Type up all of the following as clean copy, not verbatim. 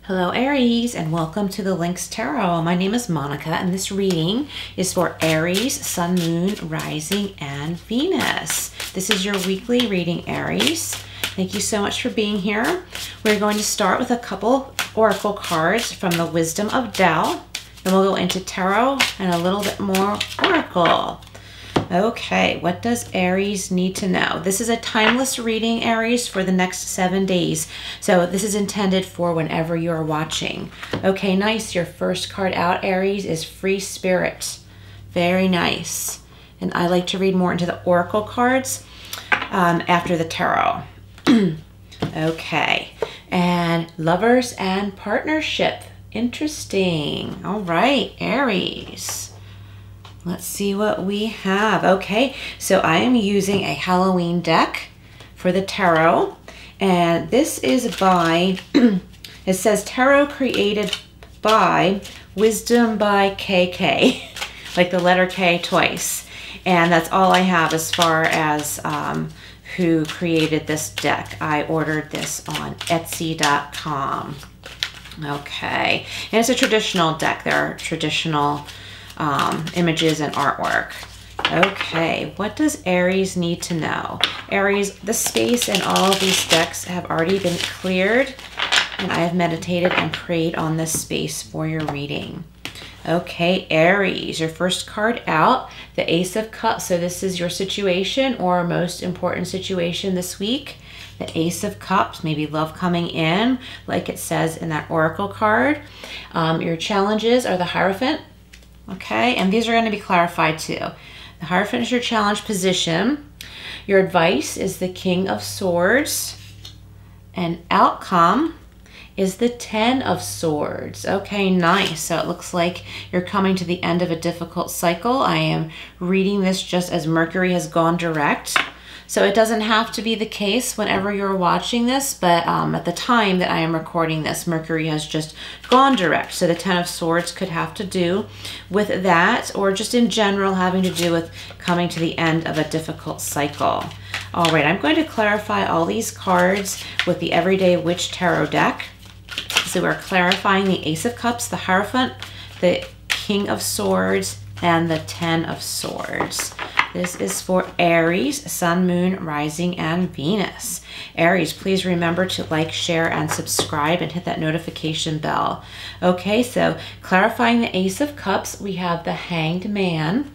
Hello Aries, and welcome to the Lynx Tarot. My name is Monica, and this reading is for Aries, Sun, Moon, Rising, and Venus. This is your weekly reading, Aries. Thank you so much for being here. We're going to start with a couple oracle cards from the Wisdom of Tao. Then we'll go into tarot and a little bit more oracle. Okay, what does Aries need to know? This is a timeless reading, Aries, for the next 7 days. So this is intended for whenever you're watching. Okay, nice. Your first card out, Aries, is Free Spirit. Very nice. And I like to read more into the oracle cards after the tarot. Okay, and Lovers and Partnership. Interesting. All right, Aries. Let's see what we have. Okay, so I am using a Halloween deck for the tarot. And this is by, it says Tarot created by Wisdom by KK. Like the letter K twice. And that's all I have as far as who created this deck. I ordered this on Etsy.com. Okay, and it's a traditional deck. There are traditional images and artwork. Okay, what does Aries need to know? Aries, the space in all of these decks have already been cleared, and I have meditated and prayed on this space for your reading. Okay, Aries, your first card out, the Ace of Cups. So this is your situation or most important situation this week. The Ace of Cups, maybe love coming in, like it says in that oracle card. Your challenges are the Hierophant. Okay, and these are going to be clarified too. The Hierophant is your challenge position. Your advice is the King of Swords. And outcome is the Ten of Swords. Okay, nice. So it looks like you're coming to the end of a difficult cycle. I am reading this just as Mercury has gone direct. So it doesn't have to be the case whenever you're watching this, but at the time that I am recording this, Mercury has just gone direct. So the Ten of Swords could have to do with that, or just in general having to do with coming to the end of a difficult cycle. All right, I'm going to clarify all these cards with the Everyday Witch Tarot deck. So we're clarifying the Ace of Cups, the Hierophant, the King of Swords, and the Ten of Swords. This is for Aries, Sun, Moon, Rising, and Venus. Aries, please remember to like, share, and subscribe, and hit that notification bell. Okay, so clarifying the Ace of Cups, we have the Hanged Man.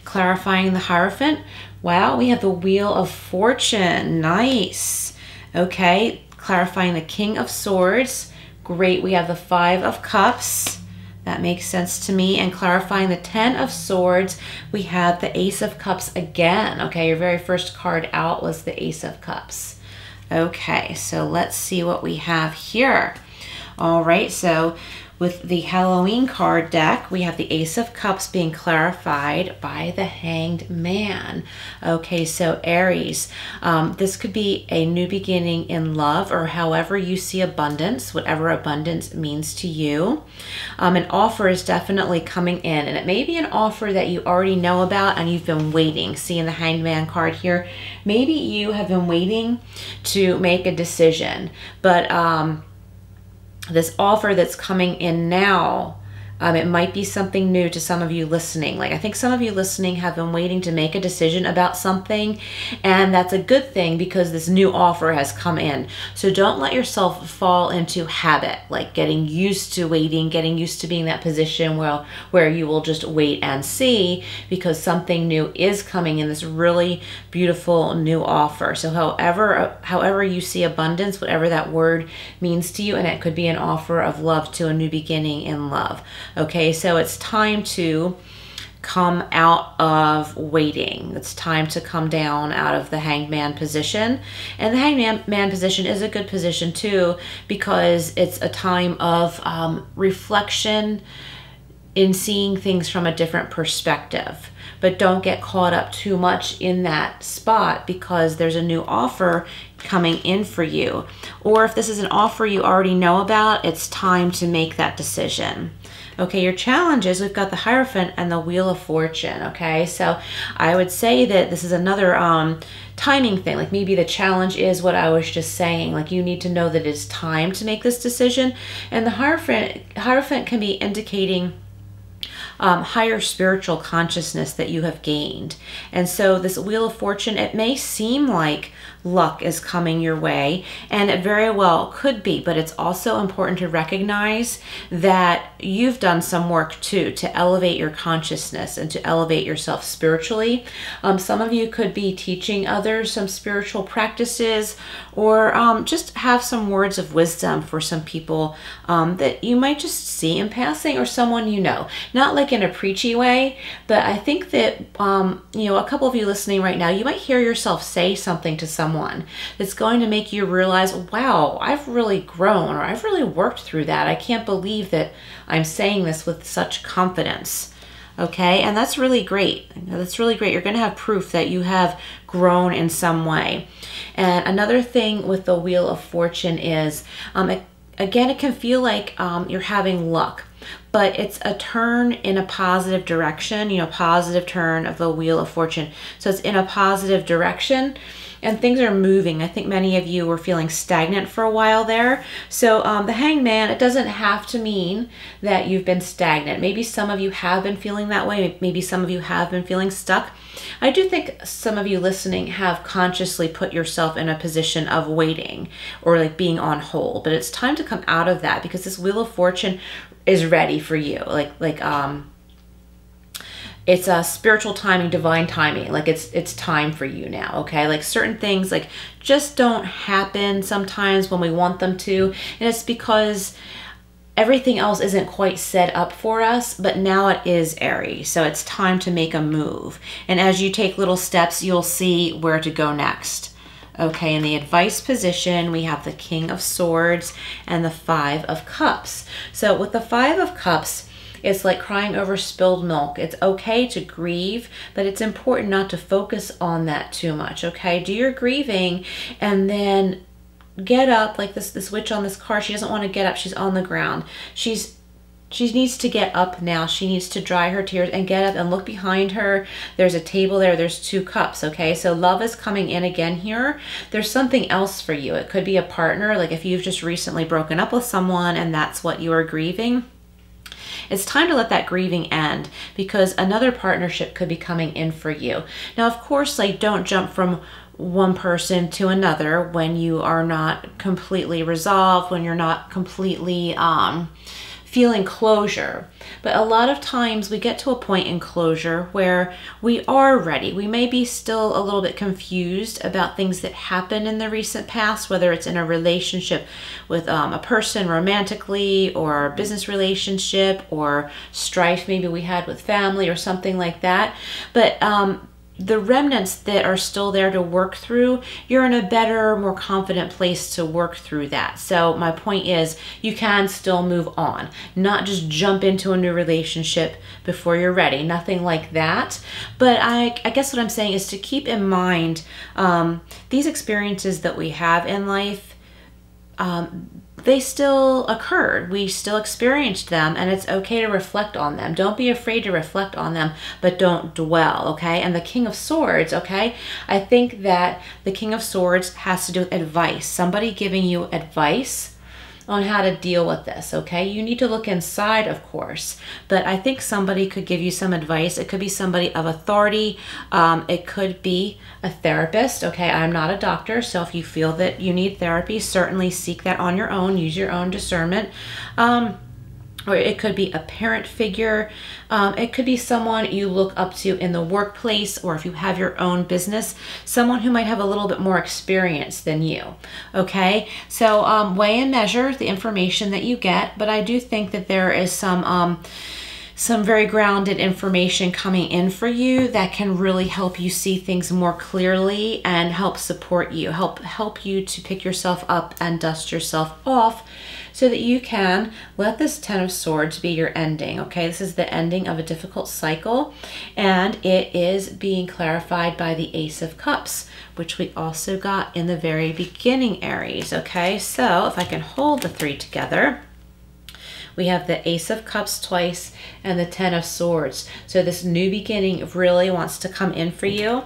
Clarifying the Hierophant, wow, we have the Wheel of Fortune. Nice. Okay, clarifying the King of Swords, great, we have the Five of Cups. That makes sense to me. And clarifying the Ten of Swords, we have the Ace of Cups again. Okay, your very first card out was the Ace of Cups. Okay, so let's see what we have here. All right, so with the Halloween card deck, we have the Ace of Cups being clarified by the Hanged Man. Okay, so Aries, this could be a new beginning in love, or however you see abundance, whatever abundance means to you. An offer is definitely coming in, and it may be an offer that you already know about and you've been waiting. Seeing the Hanged Man card here, maybe you have been waiting to make a decision, but this offer that's coming in now, it might be something new to some of you listening. Like I think some of you listening have been waiting to make a decision about something, and that's a good thing because this new offer has come in. So don't let yourself fall into habit, like getting used to waiting, getting used to being in that position where you will just wait and see, because something new is coming in, this really beautiful new offer. So however you see abundance, whatever that word means to you, and it could be an offer of love to a new beginning in love. Okay, so it's time to come out of waiting. It's time to come down out of the Hanged Man position. And the Hanged Man position is a good position too, because it's a time of reflection, in seeing things from a different perspective. But don't get caught up too much in that spot because there's a new offer coming in for you. Or if this is an offer you already know about, it's time to make that decision. Okay, your challenges, we've got the Hierophant and the Wheel of Fortune, okay? So I would say that this is another timing thing. Like maybe the challenge is what I was just saying. Like you need to know that it's time to make this decision. And the Hierophant can be indicating higher spiritual consciousness that you have gained. And so this Wheel of Fortune, it may seem like luck is coming your way, and it very well could be, but it's also important to recognize that you've done some work too to elevate your consciousness and to elevate yourself spiritually. Some of you could be teaching others some spiritual practices, or just have some words of wisdom for some people that you might just see in passing, or someone you know. Not like in a preachy way, but I think that you know, a couple of you listening right now, you might hear yourself say something to someone that's going to make you realize, wow, I've really grown, or I've really worked through that. I can't believe that I'm saying this with such confidence. Okay, and that's really great. That's really great. You're going to have proof that you have grown in some way. And another thing with the Wheel of Fortune is, again, it can feel like you're having luck, but it's a turn in a positive direction, you know, positive turn of the Wheel of Fortune. So it's in a positive direction and things are moving. I think many of you were feeling stagnant for a while there. So the Hanged Man, it doesn't have to mean that you've been stagnant. Maybe some of you have been feeling that way. Maybe some of you have been feeling stuck. I do think some of you listening have consciously put yourself in a position of waiting or like being on hold, but it's time to come out of that because this Wheel of Fortune is ready for you. It's a spiritual timing, divine timing. Like it's time for you now, okay? Like certain things like just don't happen sometimes when we want them to. And it's because everything else isn't quite set up for us, but now it is, Aries. So it's time to make a move. And as you take little steps, you'll see where to go next. Okay, in the advice position, we have the King of Swords and the Five of Cups. So with the Five of Cups, it's like crying over spilled milk. It's okay to grieve, but it's important not to focus on that too much, okay? Do your grieving and then get up. Like this witch on this card, she doesn't want to get up. She's on the ground. She needs to get up now. She needs to dry her tears and get up and look behind her. There's a table there. There's 2 cups, okay? So love is coming in again here. There's something else for you. It could be a partner, like if you've just recently broken up with someone and that's what you are grieving. It's time to let that grieving end because another partnership could be coming in for you. Now, of course, like don't jump from one person to another when you are not completely resolved, when you're not completely feeling closure. But a lot of times we get to a point in closure where we are ready. We may be still a little bit confused about things that happened in the recent past, whether it's in a relationship with a person romantically or a business relationship or strife maybe we had with family or something like that. But the remnants that are still there to work through, you're in a better, more confident place to work through that. So my point is you can still move on, not just jump into a new relationship before you're ready, nothing like that. But I guess what I'm saying is to keep in mind these experiences that we have in life, they still occurred. We still experienced them, and it's okay to reflect on them. Don't be afraid to reflect on them, but don't dwell, okay? And the King of Swords, okay? I think that the King of Swords has to do with advice. Somebody giving you advice on how to deal with this, okay? You need to look inside, of course, but I think somebody could give you some advice. It could be somebody of authority. It could be a therapist, okay? I'm not a doctor, so if you feel that you need therapy, certainly seek that on your own. Use your own discernment. Or it could be a parent figure. It could be someone you look up to in the workplace, or if you have your own business, someone who might have a little bit more experience than you, okay? So weigh and measure the information that you get, but I do think that there is some some very grounded information coming in for you that can really help you see things more clearly and help support you, help you to pick yourself up and dust yourself off so that you can let this Ten of Swords be your ending, okay? This is the ending of a difficult cycle, and it is being clarified by the Ace of Cups, which we also got in the very beginning, Aries, okay? So if I can hold the three together, we have the Ace of Cups twice and the Ten of Swords. So this new beginning really wants to come in for you.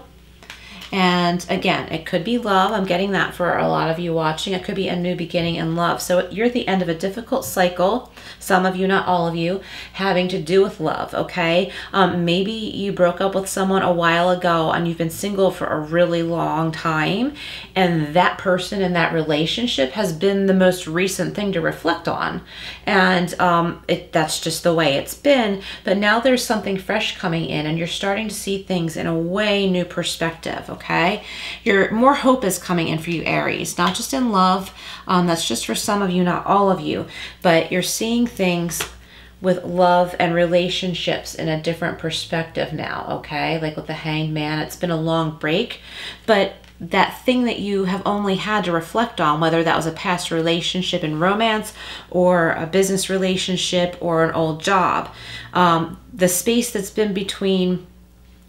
And again, it could be love. I'm getting that for a lot of you watching. It could be a new beginning in love. So you're at the end of a difficult cycle. Some of you, not all of you, having to do with love, okay? Maybe you broke up with someone a while ago and you've been single for a really long time, and that person in that relationship has been the most recent thing to reflect on. And that's just the way it's been. But now there's something fresh coming in and you're starting to see things in a way new perspective, okay? More hope is coming in for you, Aries, not just in love. That's just for some of you, not all of you, but you're seeing things with love and relationships in a different perspective now, okay? Like with the Hanged Man, it's been a long break, but that thing that you have only had to reflect on, whether that was a past relationship in romance or a business relationship or an old job, the space that's been between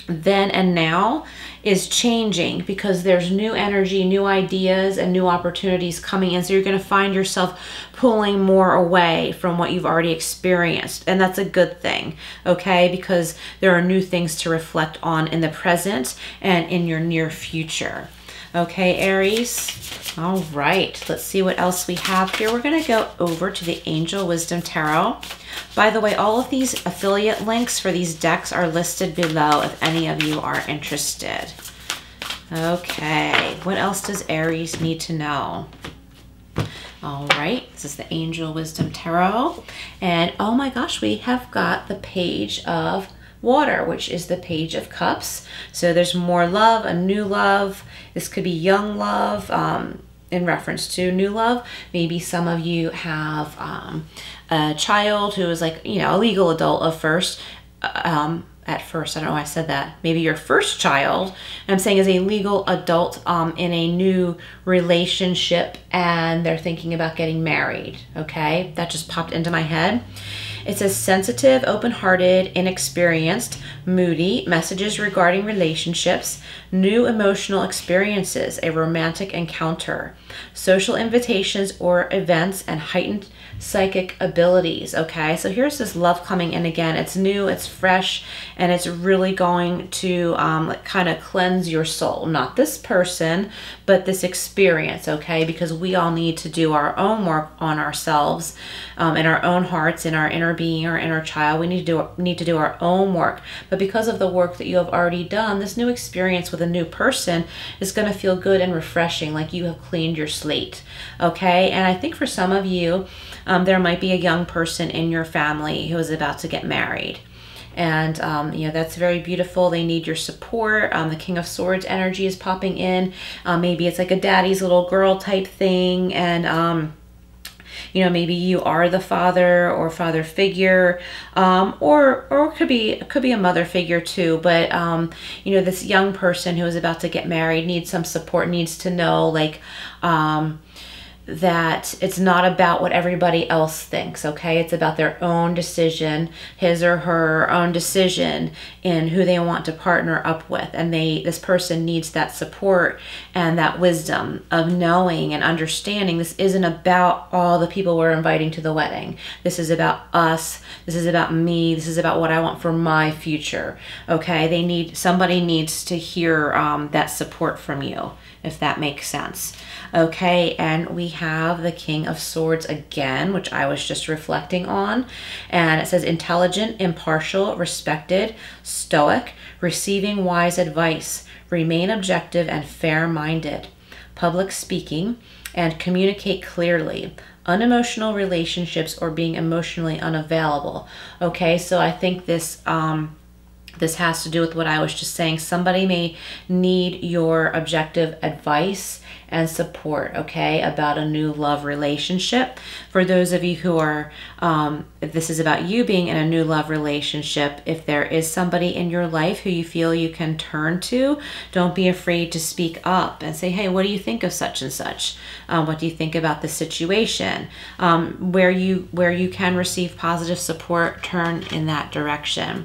then and now is changing because there's new energy, new ideas, and new opportunities coming in. So you're going to find yourself pulling more away from what you've already experienced. And that's a good thing, okay? Because there are new things to reflect on in the present and in your near future. Okay, Aries. All right, let's see what else we have here. We're going to go over to the Angel Wisdom Tarot. By the way, all of these affiliate links for these decks are listed below if any of you are interested. Okay, what else does Aries need to know? All right, this is the Angel Wisdom Tarot. And oh my gosh, we have got the Page of Water, which is the Page of Cups. So there's more love, a new love. This could be young love in reference to new love. Maybe some of you have a child who is like, you know, a legal adult at first. At first, I don't know why I said that. Maybe your first child, I'm saying, is a legal adult in a new relationship and they're thinking about getting married, okay? That just popped into my head. It says sensitive, open-hearted, inexperienced, moody, messages regarding relationships, new emotional experiences, a romantic encounter, social invitations or events, and heightened psychic abilities, okay? So here's this love coming in again. It's new, it's fresh, and it's really going to like kind of cleanse your soul. Not this person, but this experience, okay? Because we all need to do our own work on ourselves, in our own hearts, in our inner being, our inner child. We need to do our own work. But because of the work that you have already done, this new experience with a new person is going to feel good and refreshing, like you have cleaned your slate, okay? And I think for some of you, there might be a young person in your family who is about to get married. And, you know, that's very beautiful. They need your support. The King of Swords energy is popping in. Maybe it's like a daddy's little girl type thing. And, you know, maybe you are the father or father figure, or it could be a mother figure too. But, you know, this young person who is about to get married needs some support, needs to know, like, that it's not about what everybody else thinks, okay? It's about their own decision, his or her own decision in who they want to partner up with. And this person needs that support and that wisdom of knowing and understanding this isn't about all the people we're inviting to the wedding. This is about us. This is about me. This is about what I want for my future, okay? Somebody needs to hear that support from you, if that makes sense. Okay, and we have the King of Swords again, which I was just reflecting on. And it says intelligent, impartial, respected, stoic, receiving wise advice, remain objective and fair-minded, public speaking, and communicate clearly, unemotional relationships or being emotionally unavailable. Okay, so I think this This has to do with what I was just saying. Somebody may need your objective advice and support, okay, about a new love relationship. For those of you who are, if this is about you being in a new love relationship, if there is somebody in your life who you feel you can turn to, don't be afraid to speak up and say, hey, what do you think of such and such? What do you think about the situation? Where you can receive positive support, turn in that direction.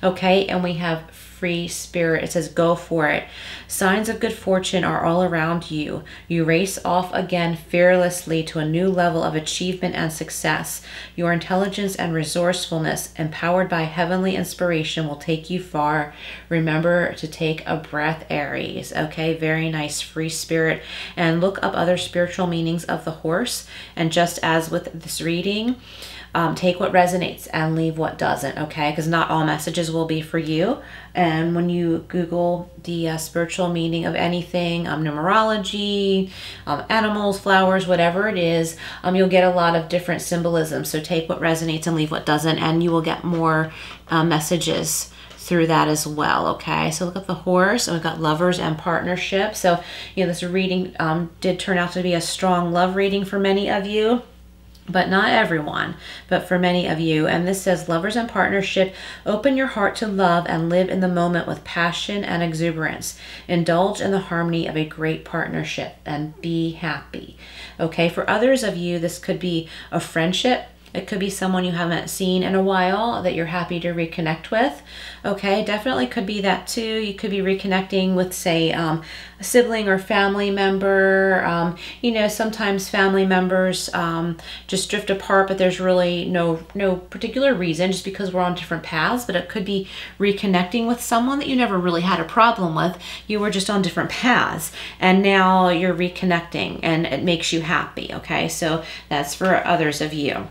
Okay, and we have free spirit. It says, go for it. Signs of good fortune are all around you. You race off again fearlessly to a new level of achievement and success. Your intelligence and resourcefulness, empowered by heavenly inspiration, will take you far. Remember to take a breath, Aries. Okay, very nice, free spirit. And look up other spiritual meanings of the horse. And just as with this reading, take what resonates and leave what doesn't, okay? Because not all messages will be for you. And when you Google the spiritual meaning of anything, numerology, animals, flowers, whatever it is, you'll get a lot of different symbolism. So take what resonates and leave what doesn't, and you will get more messages through that as well, okay? So look up the horse, and we've got lovers and partnership. So, you know, this reading did turn out to be a strong love reading for many of you. But not everyone, but for many of you. And this says, lovers and partnership, open your heart to love and live in the moment with passion and exuberance. Indulge in the harmony of a great partnership and be happy. Okay, for others of you, this could be a friendship. It could be someone you haven't seen in a while that you're happy to reconnect with. Okay, definitely could be that too. You could be reconnecting with, say, a sibling or family member. You know, sometimes family members just drift apart, but there's really no particular reason, just because we're on different paths. But it could be reconnecting with someone that you never really had a problem with. You were just on different paths, and now you're reconnecting, and it makes you happy. Okay, so that's for others of you.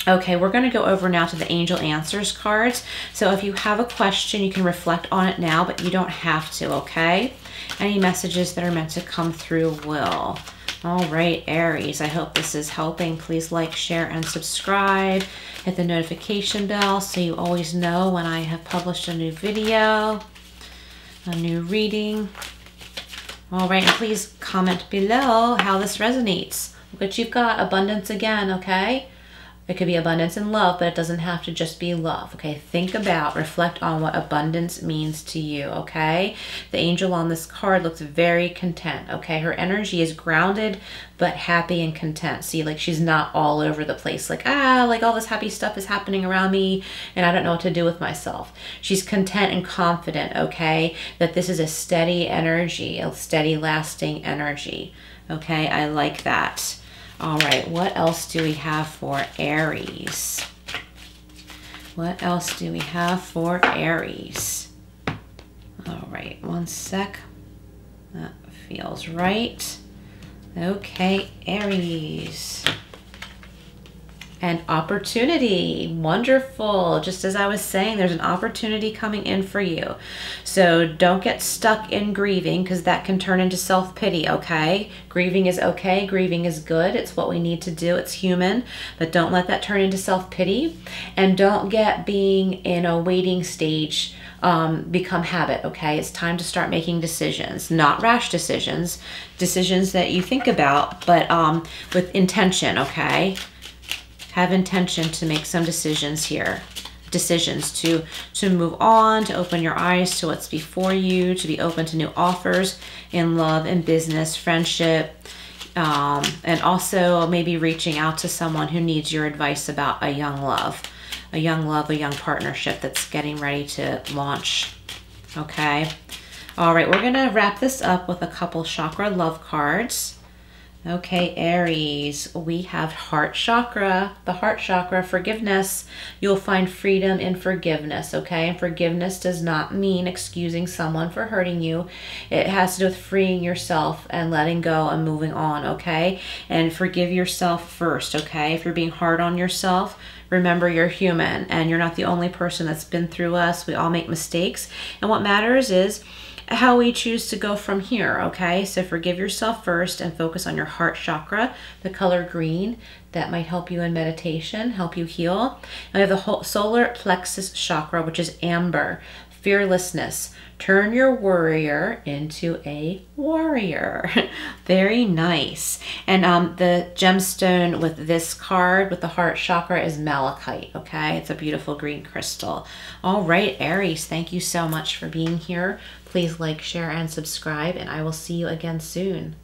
Okay, we're going to go over now to the Angel Answers cards. So if you have a question, you can reflect on it now, but you don't have to, okay? Any messages that are meant to come through will. All right, Aries, I hope this is helping. Please like, share, and subscribe. Hit the notification bell so you always know when I have published a new video, a new reading. All right, and please comment below how this resonates. Look what you've got, abundance again, okay? It could be abundance in love, but it doesn't have to just be love, okay? Think about, reflect on what abundance means to you, okay? The angel on this card looks very content, okay? Her energy is grounded, but happy and content. See, like she's not all over the place, like, like all this happy stuff is happening around me and I don't know what to do with myself. She's content and confident, okay? That this is a steady energy, a steady lasting energy, okay? I like that. All right, what else do we have for Aries? What else do we have for Aries? All right, one sec. That feels right. Okay, Aries. And opportunity, wonderful. Just as I was saying, there's an opportunity coming in for you. So don't get stuck in grieving, because that can turn into self-pity, okay? Grieving is okay, grieving is good. It's what we need to do, it's human. But don't let that turn into self-pity. And don't get being in a waiting stage become habit, okay? It's time to start making decisions, not rash decisions, decisions that you think about, but with intention, okay? Have intention to make some decisions here. Decisions to move on, to open your eyes to what's before you, to be open to new offers in love and business, friendship, and also maybe reaching out to someone who needs your advice about a young love, a young partnership that's getting ready to launch, okay? All right, we're gonna wrap this up with a couple chakra love cards. Okay, Aries, we have heart chakra, the heart chakra, forgiveness. You'll find freedom in forgiveness, okay? And forgiveness does not mean excusing someone for hurting you. It has to do with freeing yourself and letting go and moving on, okay? And forgive yourself first, okay? If you're being hard on yourself, remember you're human and you're not the only person that's been through us. We all make mistakes. And what matters is how we choose to go from here, okay? So forgive yourself first and focus on your heart chakra, the color green. That might help you in meditation, help you heal. And we have the whole solar plexus chakra, which is amber. fearlessness. Turn your worrier into a warrior. Very nice. And the gemstone with this card, with the heart chakra, is malachite, okay? It's a beautiful green crystal. All right, Aries, thank you so much for being here. Please like, share, and subscribe, and I will see you again soon.